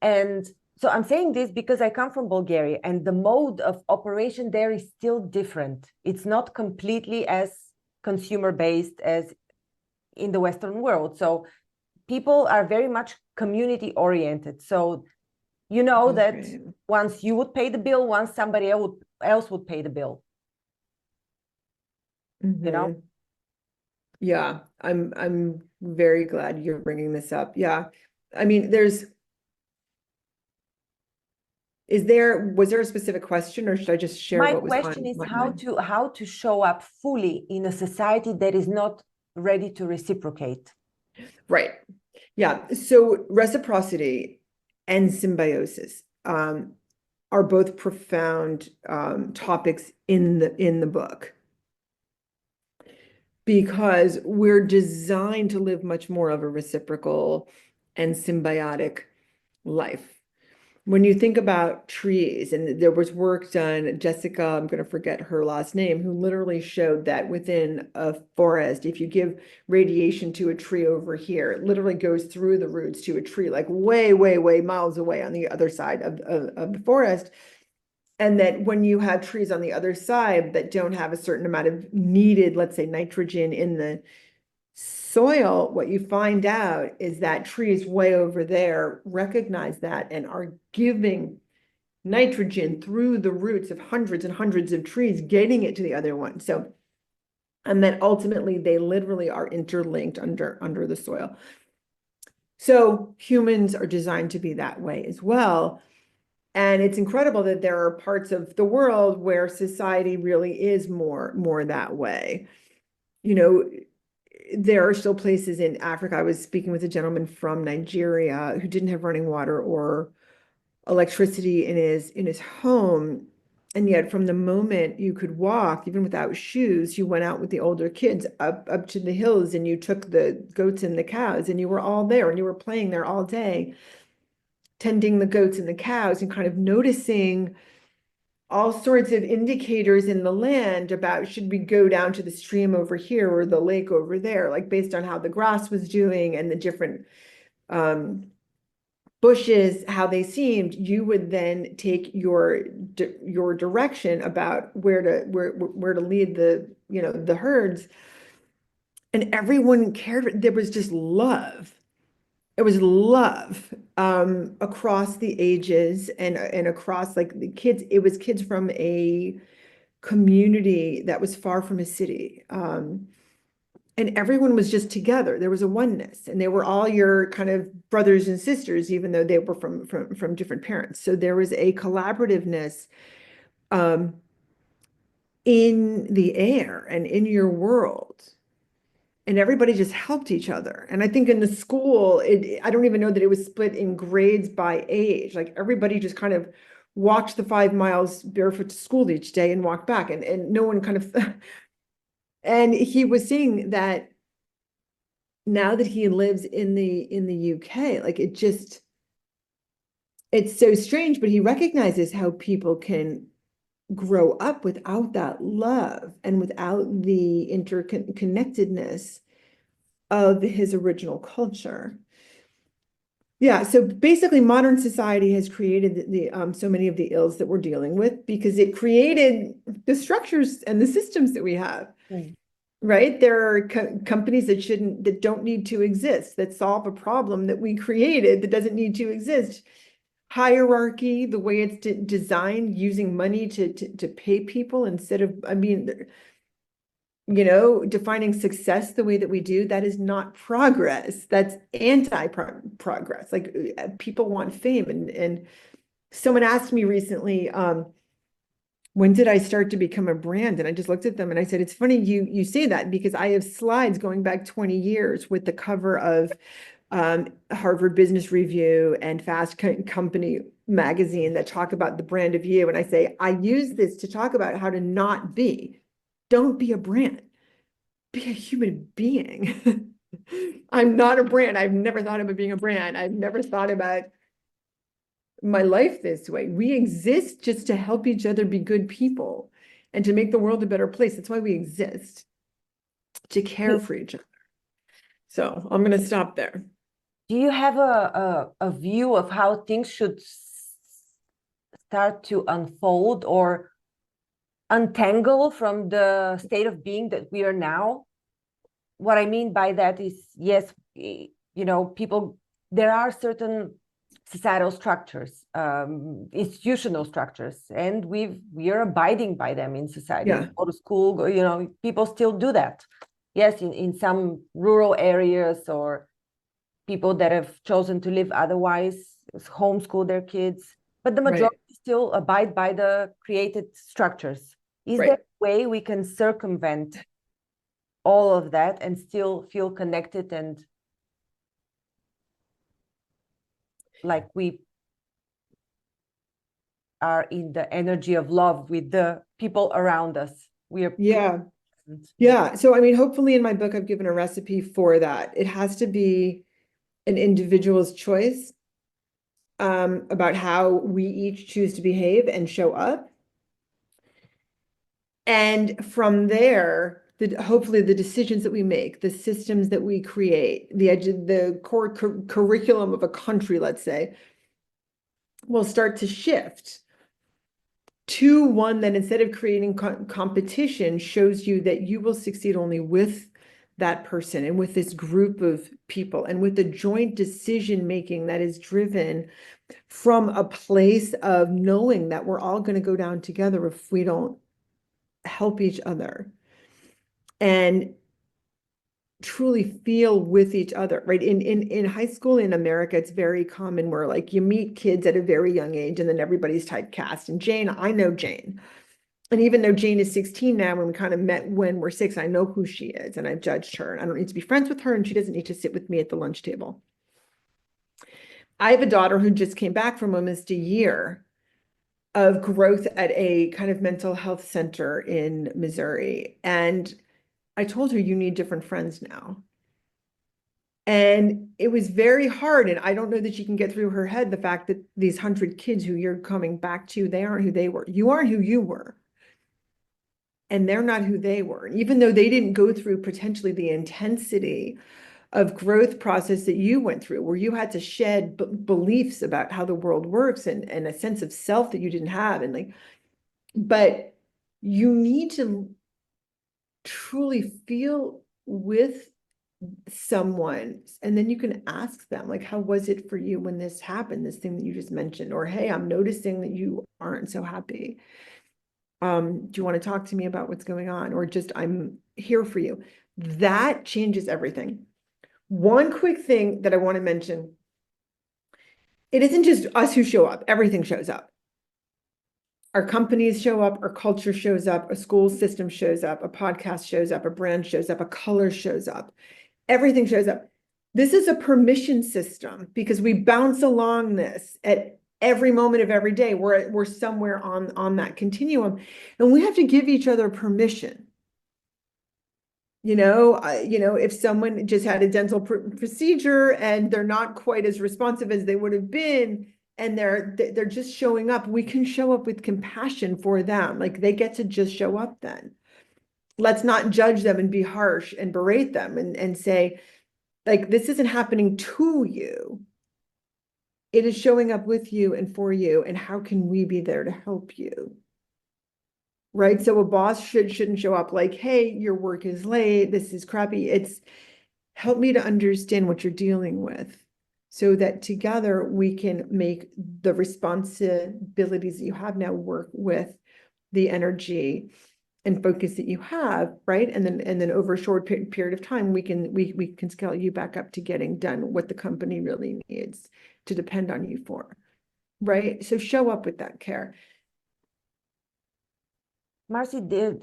And so I'm saying this because I come from Bulgaria, and the mode of operation there is still different. It's not completely as consumer-based as in the Western world. So people are very much community-oriented. So that once you would pay the bill, once somebody else would pay the bill. Yeah, I'm very glad you're bringing this up. Yeah, I mean, was there a specific question, or should I just share what was on my mind? My question is how to show up fully in a society that is not ready to reciprocate. Right. Yeah. So reciprocity and symbiosis are both profound topics in the book, because we're designed to live much more of a reciprocal and symbiotic life. When you think about trees, and there was work done, Jessica, I'm going to forget her last name, who literally showed that within a forest, if you give radiation to a tree over here, it literally goes through the roots to a tree, like way, way, way miles away on the other side of the forest. And that when you have trees on the other side that don't have a certain amount of needed, let's say, nitrogen in the soil, what you find out is that trees way over there recognize that and are giving nitrogen through the roots of hundreds and hundreds of trees, getting it to the other one. So, and then ultimately they literally are interlinked under the soil. So humans are designed to be that way as well. And it's incredible that there are parts of the world where society really is more that way. There are still places in Africa. I was speaking with a gentleman from Nigeria who didn't have running water or electricity in his home. And yet from the moment you could walk, even without shoes, you went out with the older kids up to the hills, and you took the goats and the cows, and you were all there, and you were playing there all day. tending the goats and the cows and kind of noticing all sorts of indicators in the land about should we go down to the stream over here or the lake over there, like based on how the grass was doing and the different bushes, how they seemed, you would then take your direction about where to lead the, you know, the herds. And everyone cared. There was just love. It was love across the ages and across like the kids. It was kids from a community that was far from a city. And everyone was just together. There was a oneness, and they were all your kind of brothers and sisters, even though they were from different parents. So there was a collaborativeness in the air and in your world. And everybody just helped each other. And I think in the school, I don't even know that it was split in grades by age. Like everybody just kind of walked the 5 miles barefoot to school each day and walked back. And no one kind of, and he was saying that now that he lives in the UK, like it's so strange, but he recognizes how people can grow up without that love and without the interconnectedness of his original culture. Yeah, so basically modern society has created the so many of the ills that we're dealing with because it created the structures and the systems that we have. Right? There are companies that don't need to exist, that solve a problem that we created that doesn't need to exist. Hierarchy, the way it's designed, using money to pay people instead of, I mean, you know, defining success the way that we do, that is not progress. That's anti-progress. Like people want fame. And someone asked me recently, when did I start to become a brand? And I just looked at them and I said, it's funny you say that because I have slides going back 20 years with the cover of Harvard Business Review and Fast Company magazine that talk about the brand of you. And I say, I use this to talk about how to not be. Don't be a brand. Be a human being. I'm not a brand. I've never thought about being a brand. I've never thought about my life this way. We exist just to help each other be good people and to make the world a better place. That's why we exist, to care for each other. So I'm going to stop there. Do you have a view of how things should start to unfold or untangle from the state of being that we are now? What I mean by that is, yes, you know, people, there are certain societal structures, institutional structures, and we are abiding by them in society. Yeah. Go to school, you know, people still do that. Yes, in some rural areas or people that have chosen to live otherwise, homeschool their kids, but the majority still abide by the created structures. Is there a way we can circumvent all of that and still feel connected and like we are in the energy of love with the people around us? We are yeah. So I mean, hopefully in my book I've given a recipe for that. It has to be an individual's choice about how we each choose to behave and show up. And from there, hopefully the decisions that we make, the systems that we create, the core curriculum of a country, let's say, will start to shift to one that instead of creating competition shows you that you will succeed only with that person and with this group of people and with the joint decision making that is driven from a place of knowing that we're all going to go down together if we don't help each other and truly feel with each other, right? In high school in America, it's very common where like you meet kids at a very young age and then everybody's typecast. And Jane, I know Jane. And even though Jane is 16 now, and we kind of met when we're 6, I know who she is and I've judged her. And I don't need to be friends with her and she doesn't need to sit with me at the lunch table. I have a daughter who just came back from almost a year of growth at a kind of mental health center in Missouri. And I told her, you need different friends now. And it was very hard. And I don't know that she can get through her head the fact that these 100 kids who you're coming back to, they aren't who they were. You aren't who you were. And they're not who they were. And even though they didn't go through potentially the intensity of growth process that you went through, where you had to shed beliefs about how the world works and a sense of self that you didn't have. And like, but you need to truly feel with someone, and then you can ask them, like, how was it for you when this happened, this thing that you just mentioned? Or, hey, I'm noticing that you aren't so happy. Do you want to talk to me about what's going on? Or just, I'm here for you. That changes everything. One quick thing that I want to mention, it isn't just us who show up, everything shows up. Our companies show up, our culture shows up, a school system shows up, a podcast shows up, a brand shows up, a color shows up. Everything shows up. This is a permission system because we bounce along this at every moment of every day. We're somewhere on that continuum, and we have to give each other permission. If someone just had a dental procedure and they're not quite as responsive as they would have been, and they're just showing up, we can show up with compassion for them. Like, they get to just show up then. Let's not judge them and be harsh and berate them and say, like, this isn't happening to you. It is showing up with you and for you. And how can we be there to help you? Right? So a boss shouldn't show up like, hey, your work is late. This is crappy. It's help me to understand what you're dealing with so that together we can make the responsibilities that you have now work with the energy and focus that you have, right? And then over a short period of time, we can scale you back up to getting done what the company really needs to depend on you for, right? So show up with that care. Marcy, did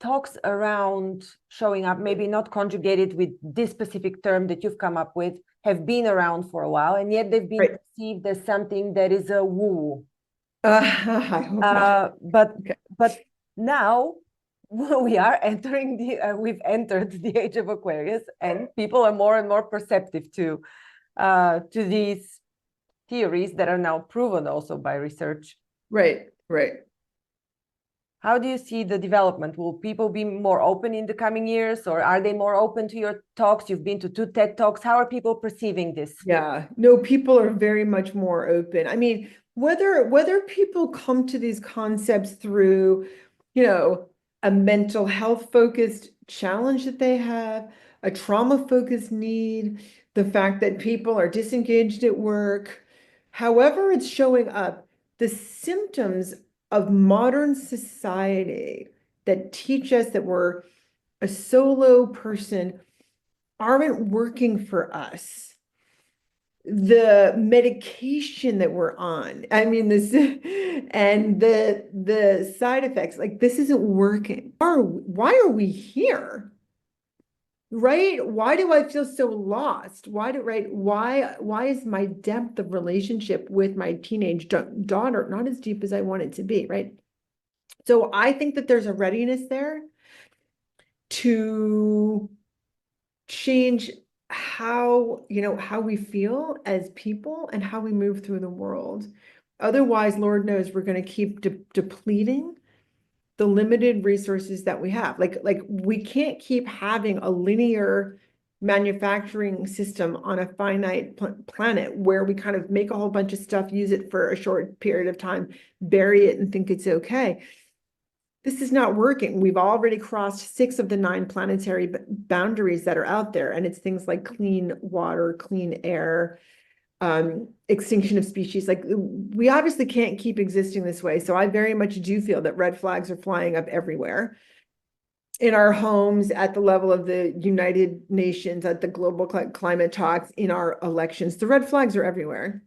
talks around showing up, maybe not conjugated with this specific term that you've come up with, have been around for a while, and yet they've been perceived as something that is a woo. I hope not. But now we are entering we've entered the age of Aquarius, and people are more and more perceptive to these theories that are now proven also by research. Right. How do you see the development? Will people be more open in the coming years, or are they more open to your talks? You've been to 2 TED Talks. How are people perceiving this? Yeah, no, people are very much more open. I mean, whether people come to these concepts through, a mental health focused challenge that they have, a trauma focused need, the fact that people are disengaged at work, however it's showing up, the symptoms of modern society that teach us that we're a solo person aren't working for us. The medication that we're on, I mean, this and the side effects, like, this isn't working. Why are we here? Right? Why do I feel so lost? Why is my depth of relationship with my teenage daughter not as deep as I want it to be, right? So I think that there's a readiness there to change how we feel as people and how we move through the world. Otherwise, Lord knows we're going to keep depleting the limited resources that we have. Like we can't keep having a linear manufacturing system on a finite planet where we kind of make a whole bunch of stuff, use it for a short period of time, bury it and think it's okay. This is not working. We've already crossed 6 of the 9 planetary boundaries that are out there. And it's things like clean water, clean air, extinction of species. Like, we obviously can't keep existing this way. So I very much do feel that red flags are flying up everywhere. In our homes, at the level of the United Nations, at the global climate talks, in our elections, the red flags are everywhere.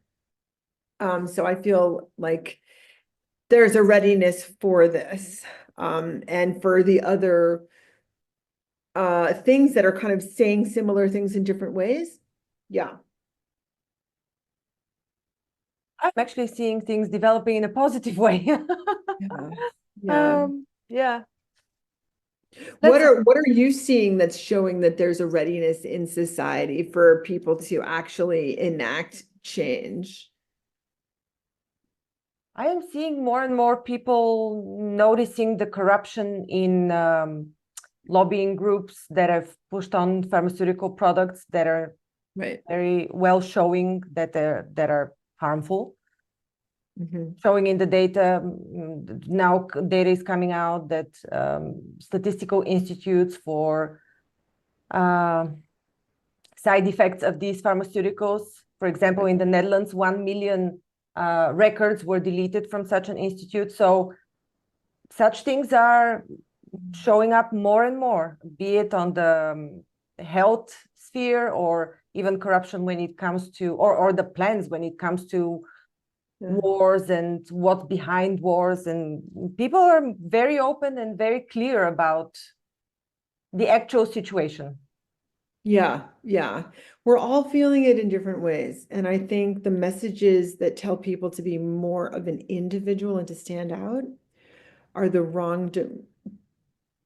So I feel like there's a readiness for this. And for the other things that are kind of saying similar things in different ways. Yeah. I'm actually seeing things developing in a positive way. Yeah. Yeah. What Let's are you seeing that's showing that there's a readiness in society for people to actually enact change? I am seeing more and more people noticing the corruption in lobbying groups that have pushed on pharmaceutical products that are Right. very well showing that are harmful. Mm-hmm. Showing in the data, now data is coming out that statistical institutes for side effects of these pharmaceuticals, for example, in the Netherlands, 1 million records were deleted from such an institute. So such things are showing up more and more, be it on the health sphere or even corruption when it comes to, or the plans when it comes to wars and what's behind wars. And people are very open and very clear about the actual situation. Yeah, yeah. We're all feeling it in different ways. And I think the messages that tell people to be more of an individual and to stand out are the wrong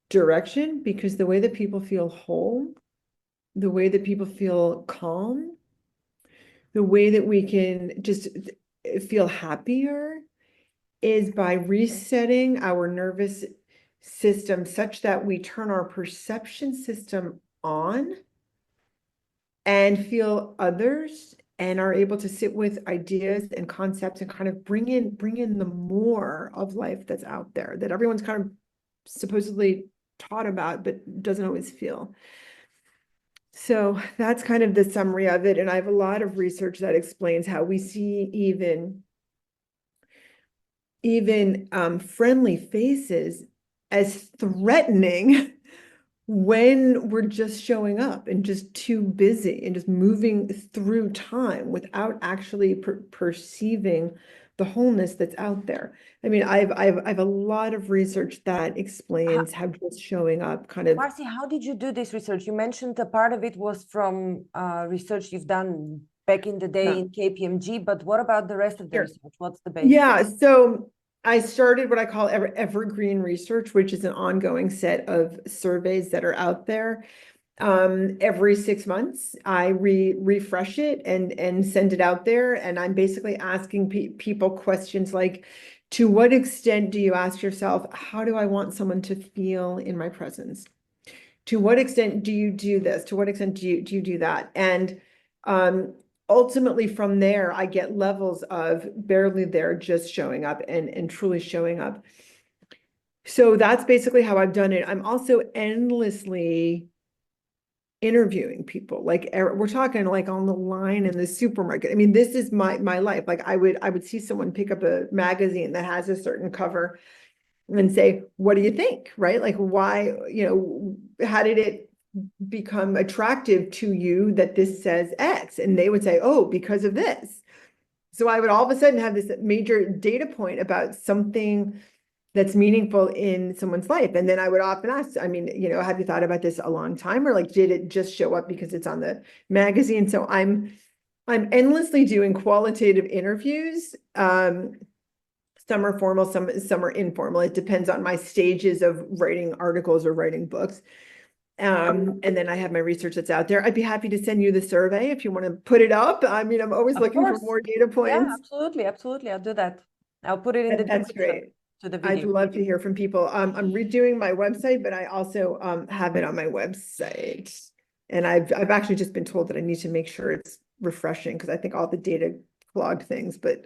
direction, because the way that people feel whole, the way that people feel calm, the way that we can just feel happier is by resetting our nervous system such that we turn our perception system on and feel others and are able to sit with ideas and concepts and kind of bring in the more of life that's out there that everyone's kind of supposedly taught about but doesn't always feel. So that's kind of the summary of it. And I have a lot of research that explains how we see even friendly faces as threatening when we're just showing up and just too busy and just moving through time without actually perceiving the wholeness that's out there. I mean, I've a lot of research that explains how just showing up kind of. Marcy, how did you do this research? You mentioned a part of it was from research you've done back in the day in KPMG, but what about the rest of the research? What's the base? Yeah, so I started what I call evergreen research, which is an ongoing set of surveys that are out there. Every 6 months, I refresh it and send it out there. And I'm basically asking people questions like, to what extent do you ask yourself, how do I want someone to feel in my presence? To what extent do you do this? To what extent do you do that? And ultimately from there, I get levels of barely there, just showing up and truly showing up. So that's basically how I've done it. I'm also endlessly interviewing people. Like we're talking like on the line in the supermarket. I mean, this is my life. Like I would see someone pick up a magazine that has a certain cover and say, what do you think? Right? Like why, how did it become attractive to you that this says X? And they would say, oh, because of this. So I would all of a sudden have this major data point about something that's meaningful in someone's life. And then I would often ask, I mean, have you thought about this a long time, or like, did it just show up because it's on the magazine? So I'm endlessly doing qualitative interviews. Some are formal, some are informal. It depends on my stages of writing articles or writing books. And then I have my research that's out there. I'd be happy to send you the survey if you want to put it up. I mean, I'm always looking for more data points. Yeah, absolutely. I'll do that. I'll put it in the That's great. To the video. I'd love to hear from people. I'm redoing my website, but I also have it on my website. And I've actually just been told that I need to make sure it's refreshing because I think all the data clogged things. But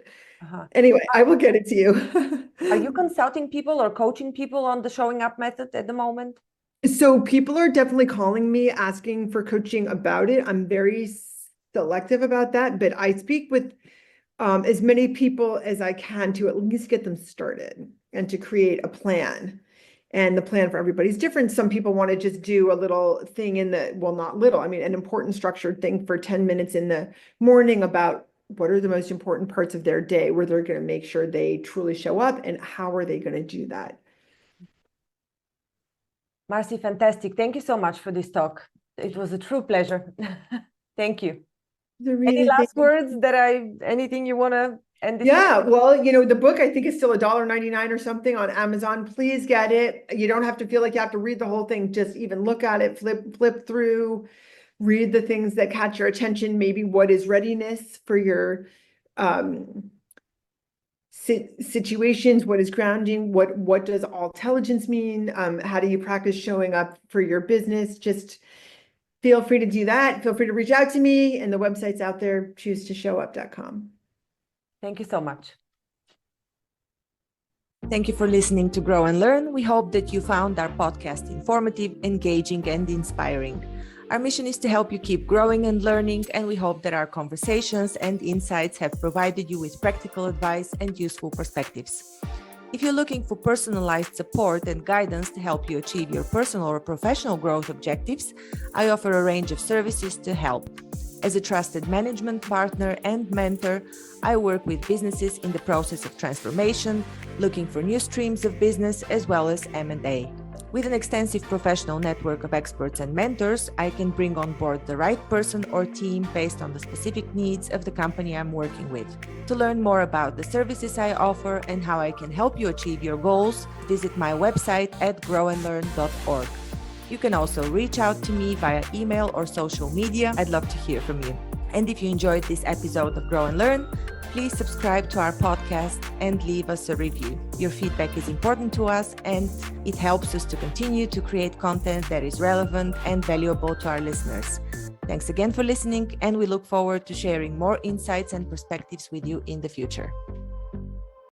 anyway, I will get it to you. Are you consulting people or coaching people on the showing up method at the moment? So people are definitely calling me asking for coaching about it. I'm very selective about that, but I speak with as many people as I can to at least get them started and to create a plan. And the plan for everybody's different. Some people want to just do a little thing in the, well, not little, I mean, an important structured thing for 10 minutes in the morning about what are the most important parts of their day where they're going to make sure they truly show up, and how are they going to do that? Marcy, fantastic. Thank you so much for this talk. It was a true pleasure. Thank you. Any last words anything you want to And Yeah, well, the book I think is still $1.99 or something on Amazon. Please get it. You don't have to feel like you have to read the whole thing. Just even look at it, flip through, read the things that catch your attention. Maybe what is readiness for your situations? What is grounding? What does all intelligence mean? How do you practice showing up for your business? Just feel free to do that. Feel free to reach out to me, and the website's out there, choosetoshow-up.com. thank you so much. Thank you for listening to Grow and Learn. We hope that you found our podcast informative, engaging, and inspiring. Our mission is to help you keep growing and learning, and we hope that our conversations and insights have provided you with practical advice and useful perspectives. If you're looking for personalized support and guidance to help you achieve your personal or professional growth objectives, I offer a range of services to help. As a trusted management partner and mentor, I work with businesses in the process of transformation, looking for new streams of business, as well as M&A. With an extensive professional network of experts and mentors, I can bring on board the right person or team based on the specific needs of the company I'm working with. To learn more about the services I offer and how I can help you achieve your goals, visit my website at grownlearn.org. You can also reach out to me via email or social media. I'd love to hear from you. And if you enjoyed this episode of Grow and Learn, please subscribe to our podcast and leave us a review. Your feedback is important to us, and it helps us to continue to create content that is relevant and valuable to our listeners. Thanks again for listening, and we look forward to sharing more insights and perspectives with you in the future.